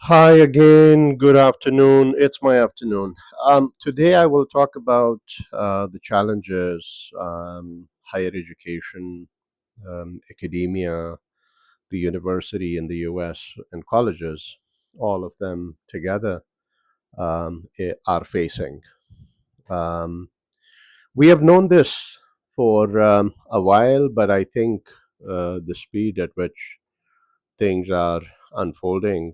Hi again. Good afternoon. It's my afternoon. Today I will talk about the challenges, higher education, academia, the university in the U.S. and colleges, all of them together are facing. Um, we have known this for a while, but I think the speed at which things are unfolding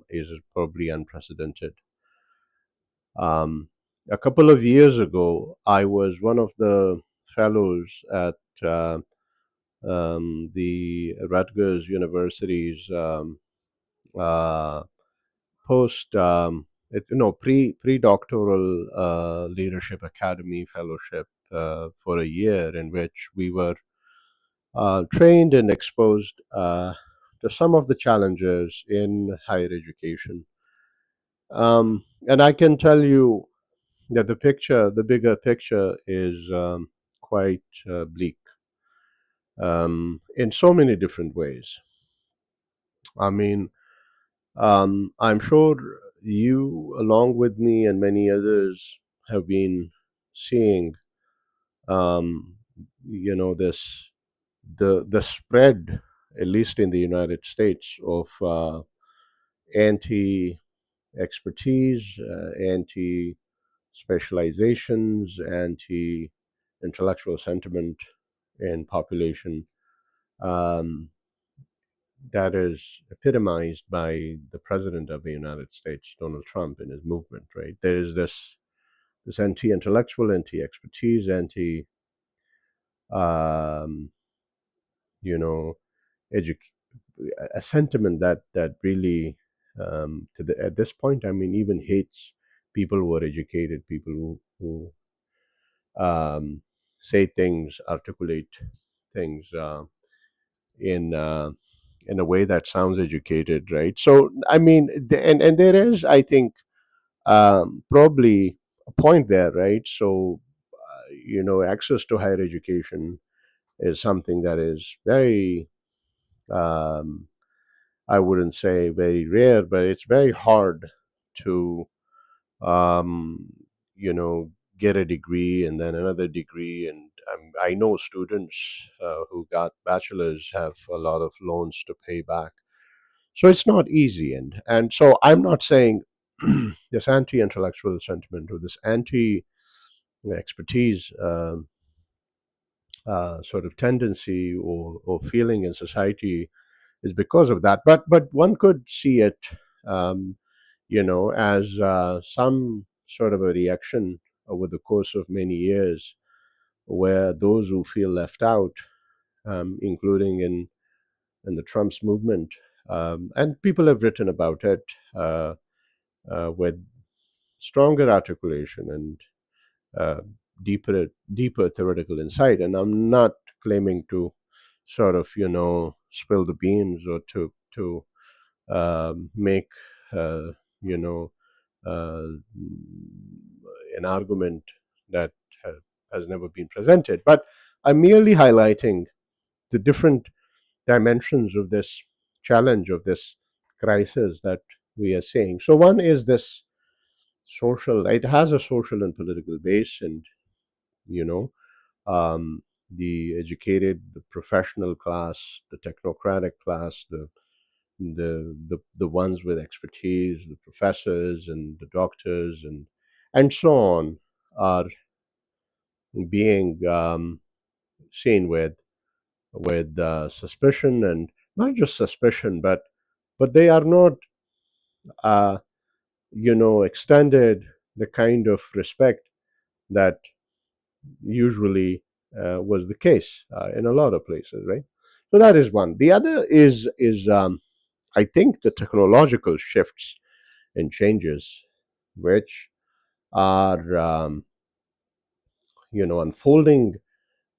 is probably unprecedented. Um, a couple of years ago, I was one of the fellows at the Rutgers University's uh, post, pre-doctoral leadership academy fellowship for a year, in which we were trained and exposed to some of the challenges in higher education. And I can tell you that the bigger picture is quite bleak in so many different ways. I mean, I'm sure you, along with me and many others, have been seeing, um, this the spread, at least in the United States, of anti expertise, anti specializations, anti intellectual sentiment in population um, that is epitomized by the president of the United States, Donald Trump, in his movement. Right, there is this anti-intellectual, anti-expertise, anti um, you know edu- a sentiment that really at this point, I mean, even hates people who are educated, people who say things, articulate things in in a way that sounds educated, right? So, I mean, and there is, I think, probably a point there, right? So, access to higher education is something that is very, um, I wouldn't say very rare, but it's very hard to, um, you know, get a degree and then another degree. And I know students who got bachelors have a lot of loans to pay back. So it's not easy. And so I'm not saying this anti intellectual sentiment or this anti expertise sort of tendency or feeling in society is because of that. But one could see it, um, as some sort of a reaction over the course of many years, where those who feel left out, including in the Trump's movement, and people have written about it uh, with stronger articulation and uh, deeper theoretical insight. And I'm not claiming to sort of spill the beans or to make uh, you know uh, an argument that has never been presented. But I'm merely highlighting the different dimensions of this challenge, of this crisis that we are seeing. So one is this social. It has a social and political base, and you know um, the educated, the professional class, the technocratic class, the ones with expertise, the professors and the doctors and so on, are being seen with suspicion, and not just suspicion, but they are not uh, extended the kind of respect that usually was the case in a lot of places, right? So that is one. The other is I think the technological shifts and changes, which are unfolding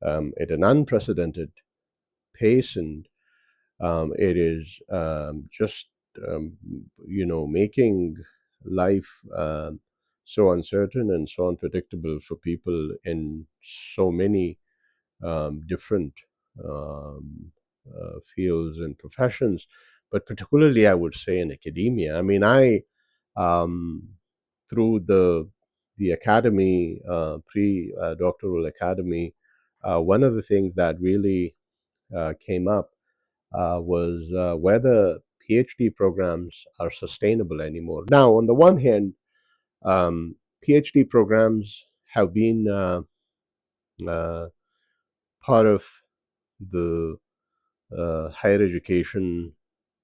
at an unprecedented pace, and it is just making life so uncertain and so unpredictable for people in so many different um, fields and professions. but particularly I would say in academia. I mean, I um, through the academy, pre doctoral academy, one of the things that really came up was whether PhD programs are sustainable anymore. Now, on the one hand, PhD programs have been uh, part of the higher education,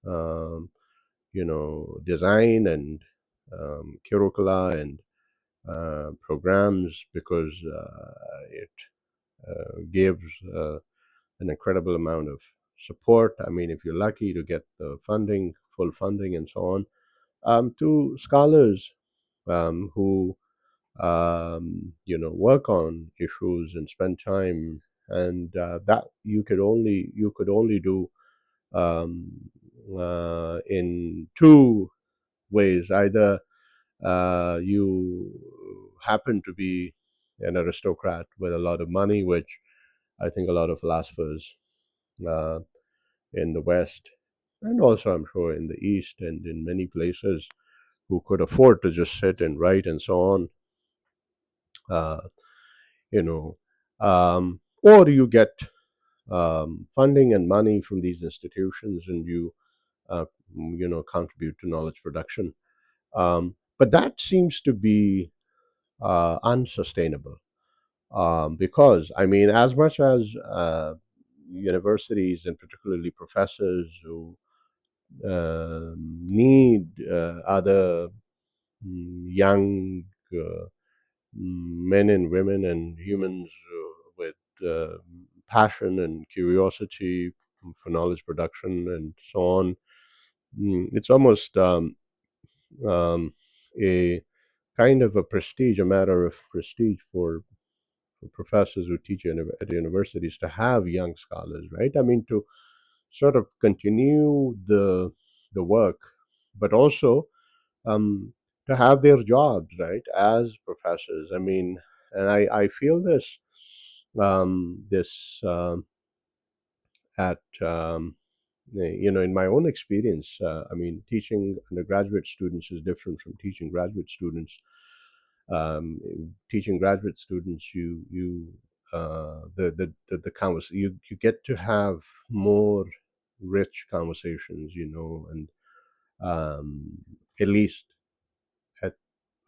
um, design and curricula and programs because it gives an incredible amount of support. I mean, if you're lucky to get the funding, full funding, and so on, to scholars who work on issues and spend time, and that you could only do um, in two ways. Either you happen to be an aristocrat with a lot of money, which I think a lot of philosophers uh, in the West, and also I'm sure in the East and in many places, who could afford to just sit and write and so on, uh, you know, or you get funding and money from these institutions, and you contribute to knowledge production. But that seems to be unsustainable, because I mean, as much as universities and particularly professors who need other young men and women and humans with passion and curiosity for knowledge production and so on. It's almost um, a kind of a prestige, a matter of prestige for professors who teach at universities to have young scholars, right? I mean, to sort of continue the work, but also um, to have their jobs, right, as professors. I mean, and I feel this at in my own experience. I mean, teaching undergraduate students is different from teaching graduate students. um, Teaching graduate students, you the convers you get to have more rich conversations, and um, at least at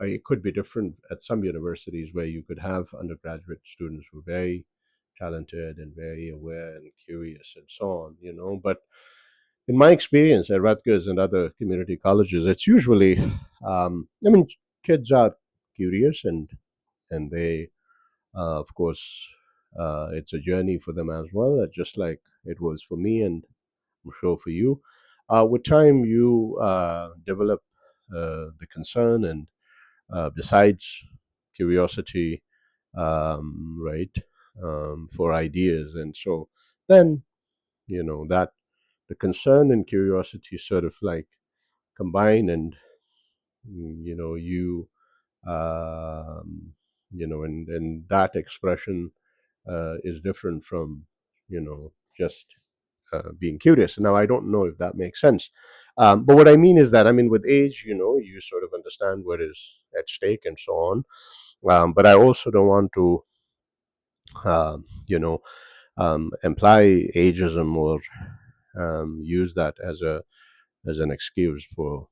it could be different at some universities where you could have undergraduate students who are very talented and very aware and curious and so on, but in my experience at Rutgers and other community colleges, it's usually, I mean, kids are curious and they, of course, it's a journey for them as well, just like it was for me and I'm sure for you. With time, you develop the concern and besides curiosity, right, for ideas, and so then that the concern and curiosity sort of like combine, and you and that expression is different from just being curious. Now, I don't know if that makes sense, but what I mean is that, I mean, with age, you sort of understand what is at stake and so on. But I also don't want to um, you know imply ageism or use that as an excuse for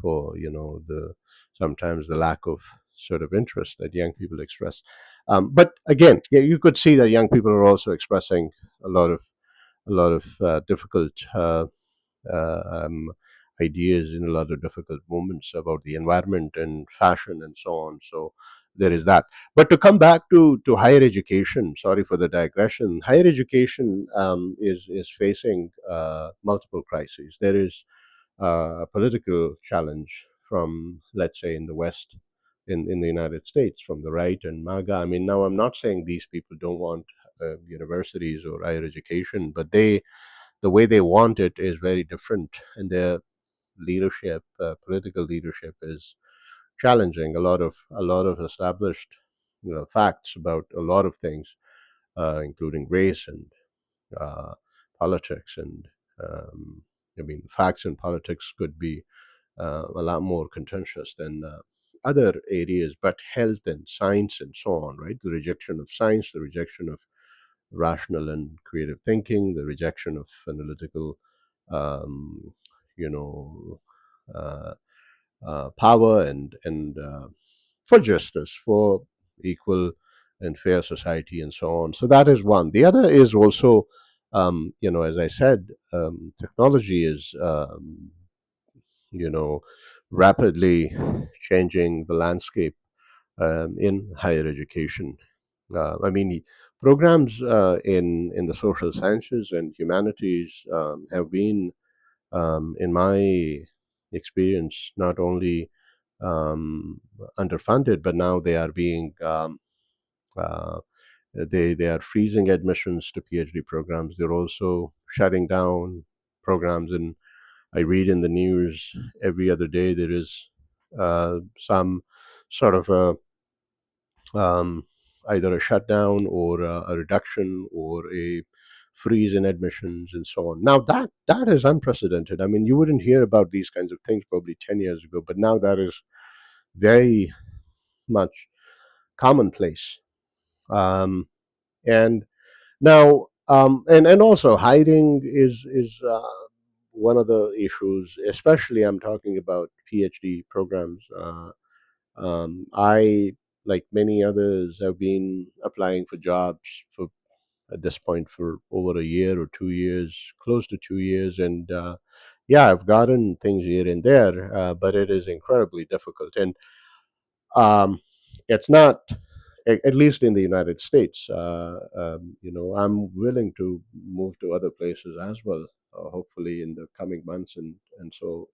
the sometimes the lack of sort of interest that young people express. But again, yeah, you could see that young people are also expressing a lot of difficult um, ideas in a lot of difficult moments about the environment and fashion and so on. So there is that. But to come back to higher education, sorry for the digression. Higher education is facing multiple crises. There is a political challenge from, let's say, in the West, in the United States, from the right and MAGA. I mean, now I'm not saying these people don't want universities or higher education, but the way they want it is very different, and their leadership, political leadership, is challenging a lot of established facts about a lot of things, including race and uh, politics and um, I mean, facts in politics could be a lot more contentious than other areas, but health and science and so on, right? The rejection of science, the rejection of rational and creative thinking, the rejection of analytical, um, you know, uh, power and for justice, for equal and fair society, and so on. So that is one. The other is also, as I said, technology is, you know, rapidly changing the landscape in higher education. I mean, programs in the social sciences and humanities have been, in my experience, not only underfunded, but now they are being uh, they are freezing admissions to PhD programs. They're also shutting down programs, and I read in the news every other day there is some sort of a um, either a shutdown or a reduction or a freeze in admissions and so on. Now that is unprecedented. I mean, you wouldn't hear about these kinds of things probably 10 years ago, but now that is very much commonplace. Um, and now and also hiring is one of the issues. Especially, I'm talking about PhD programs. I, like many others, have been applying for jobs for at this point for over a year or 2 years, close to 2 years, and yeah, I've gotten things here and there, but it is incredibly difficult, and um, it's not. At least in the United States, I'm willing to move to other places as well. Hopefully, in the coming months, and so.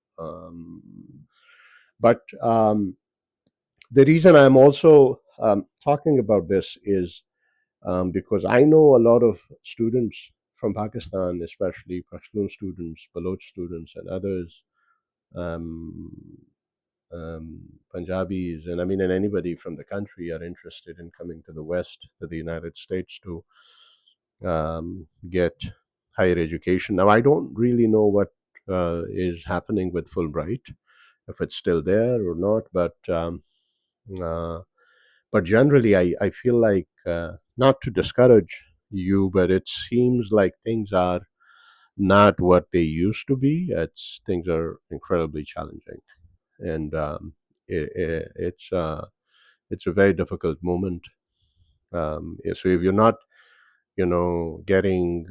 But the reason I'm also talking about this is because I know a lot of students from Pakistan, especially Pashtun students, Baloch students, and others, um, Punjabis, and anybody from the country are interested in coming to the West, to the United States, to get higher education. Now, I don't really know what is happening with Fulbright, if it's still there or not, uh, but generally, I feel like, not to discourage you, but it seems like things are not what they used to be. Things are incredibly challenging, and it's a very difficult moment. So if you're not, getting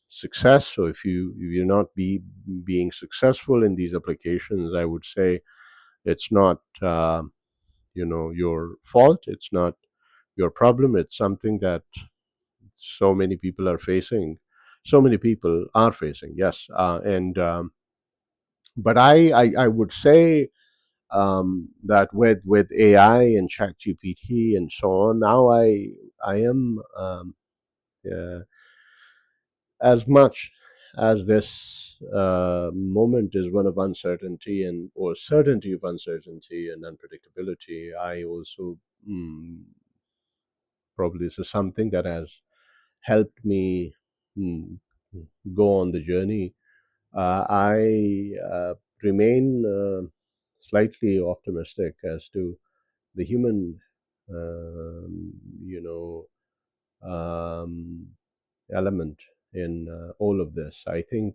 success, or if you're not being successful in these applications, I would say it's not your fault. It's not your problem. It's something that so many people are facing. So many people are facing. Yes, and but I would say that with AI and ChatGPT and so on, now I am uh, as much as this moment is one of uncertainty and or certainty of uncertainty and unpredictability. I also, probably this is something that has helped me mm, go on the journey. I remain slightly optimistic as to the human, um, you know, um, element in all of this. I think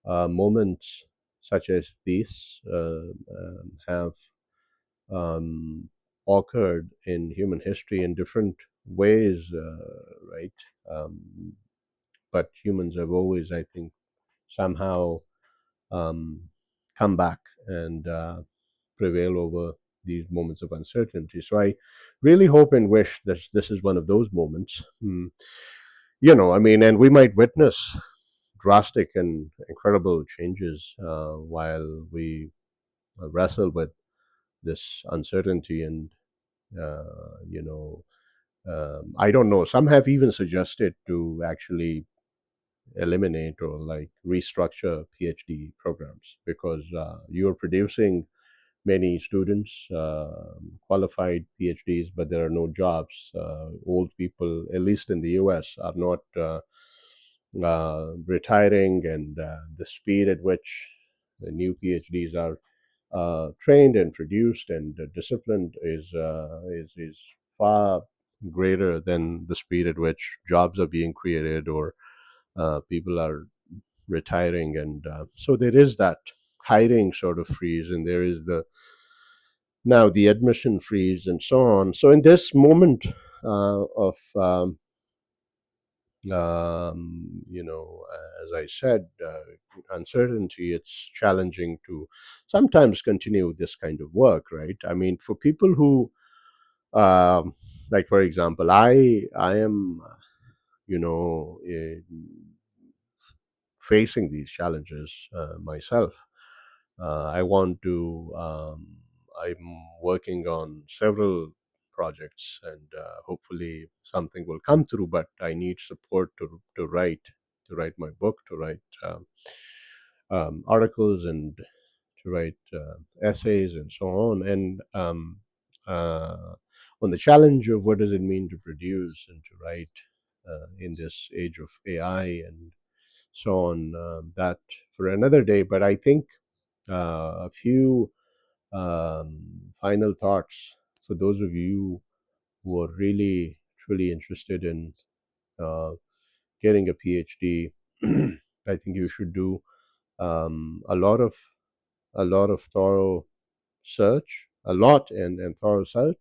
moments such as these have um, occurred in human history in different ways, right? Um, but humans have always, I think, somehow um, come back and prevail over these moments of uncertainty. So I really hope and wish that this is one of those moments. And we might witness drastic and incredible changes while we wrestle with this uncertainty and I don't know. Some have even suggested to actually eliminate or like restructure PhD programs because you're producing many students, qualified PhDs, but there are no jobs. Old people, at least in the US, are not. retiring, and the speed at which the new PhDs are trained and produced and disciplined is far greater than the speed at which jobs are being created or people are retiring, and so there is that hiring sort of freeze, and there is the now the admission freeze, and so on. So in this moment of as I said, uncertainty, it's challenging to sometimes continue this kind of work, right? I mean, for people who, um, like, for example, I am, you know, facing these challenges myself. I want to. I'm working on several projects, and hopefully something will come through. But I need support to write my book, to write articles, and to write essays, and so on. And uh, on the challenge of what does it mean to produce and to write in this age of AI and so on. That for another day. But I think a few final thoughts for those of you who are really truly interested in uh, getting a PhD. I think you should do um, a lot of a lot of thorough search, a lot and thorough search.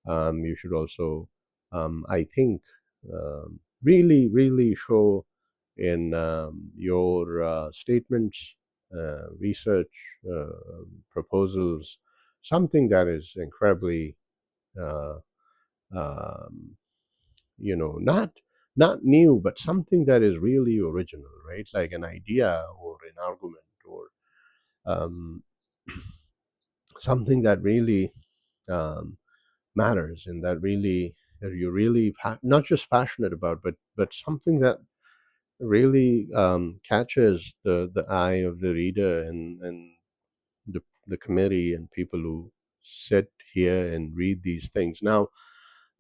You should also, I think, really show in your statements, research, proposals, something that is incredibly, uh, um, not new, but something that is really original, right? Like an idea or an argument or um, something that really um, matters and that you're really not just passionate about, but something that really catches the eye of the reader and the committee and people who sit here and read these things. Now,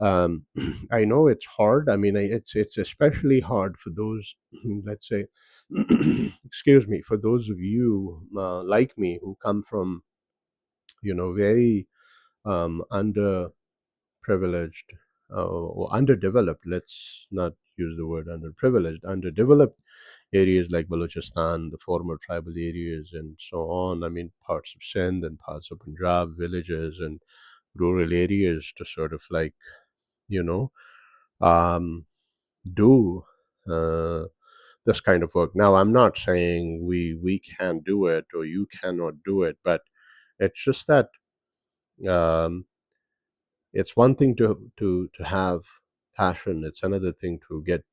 I know it's hard. I mean, it's especially hard for those, let's say, excuse me, for those of you like me who come from very underprivileged or underdeveloped. Let's not use the word underprivileged. Underdeveloped areas like Balochistan, the former tribal areas, and so on. I mean, parts of Sindh and parts of Punjab, villages and rural areas to sort of like, you know, um, do uh, this kind of work. Now, I'm not saying we can't do it or you cannot do it, but it's just that um, it's one thing to have passion. It's another thing to get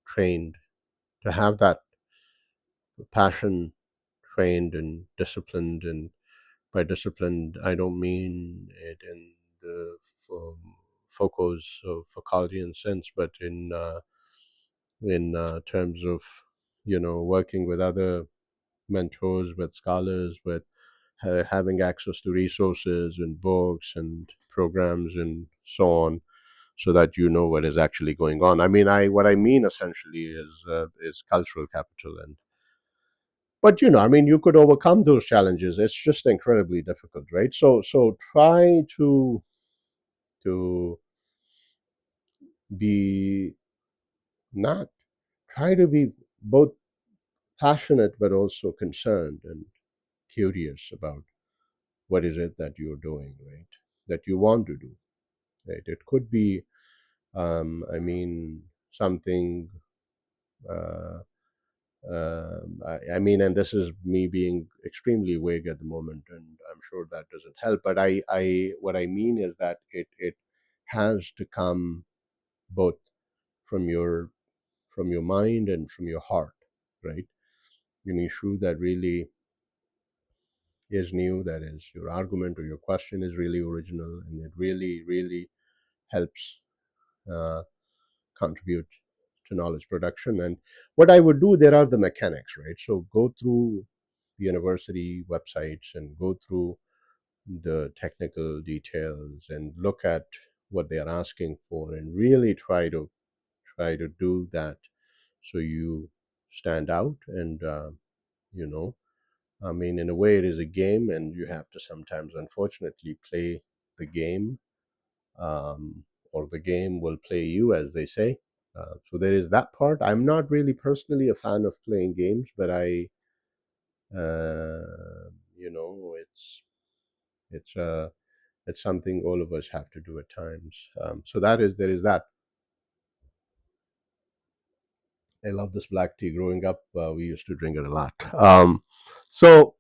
trained, to have that passion trained and disciplined. And by disciplined, I don't mean it in the Foucault's Foucauldian sense, but in terms of working with other mentors, with scholars, with having access to resources and books and programs and so on, so that you know what is actually going on. I mean, I what I mean essentially is cultural capital. And but I mean, you could overcome those challenges. It's just incredibly difficult, right? So try to be not try to be both passionate but also concerned and curious about what is it that you're doing, right? That you want to do, right? It could be, I mean, something. Uh, I mean, and this is me being extremely vague at the moment, and I'm sure that doesn't help. But what I mean is that it has to come both from your mind and from your heart, right? An issue that really is new, that is your argument or your question is really original, and it really helps uh, contribute to knowledge production. And what I would do, there are the mechanics, right? So go through the university websites and go through the technical details and look at what they are asking for and really try to do that so you stand out. And you know, I mean, in a way, it is a game, and you have to sometimes, unfortunately, play the game, or the game will play you, as they say. So there is that part. I'm not really personally a fan of playing games, but you know, it's it's something all of us have to do at times. So that is there is that. I love this black tea. Growing up, we used to drink it a lot. So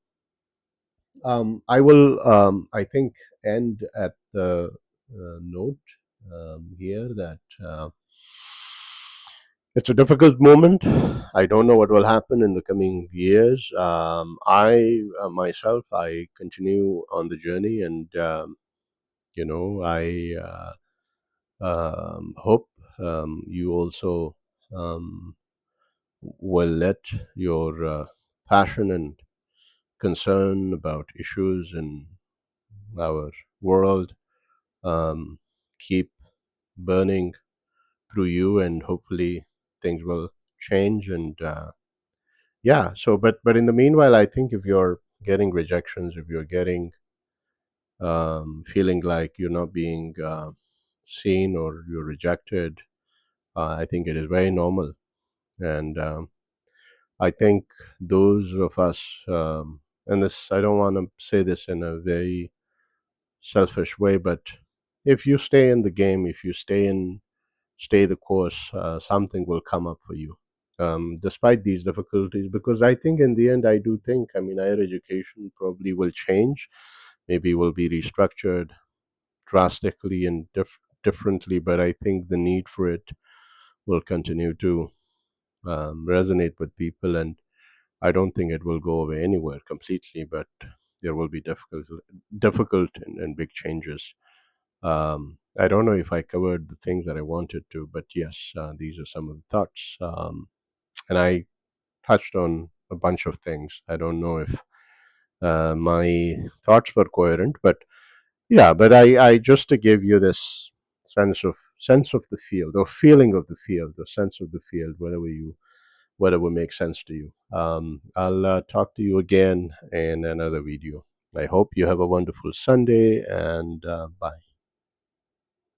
I will, I think, end at the note here that it's a difficult moment. I don't know what will happen in the coming years. I myself, I continue on the journey, and I hope you also um, will let your passion and concern about issues in our world um, keep burning through you, and hopefully things will change. And yeah, so but in the meanwhile, I think if you're getting rejections, if you're getting feeling like you're not being seen or you're rejected, I think it is very normal. And I think those of us, and this, I don't want to say this in a very selfish way, but if you stay in the game, if you stay the course, something will come up for you, despite these difficulties. Because I think in the end, I do think, I mean, higher education probably will change, maybe will be restructured drastically and differently, but I think the need for it will continue to resonate with people, and I don't think it will go away anywhere completely, but there will be difficult and big changes. I don't know if I covered the things that I wanted to, but yes, these are some of the thoughts. And I touched on a bunch of things. I don't know if my thoughts were coherent, but yeah, but I just to give you this sense of the field, or feeling of the field, or sense of the field, whatever makes sense to you. I'll talk to you again in another video. I hope you have a wonderful Sunday, and bye.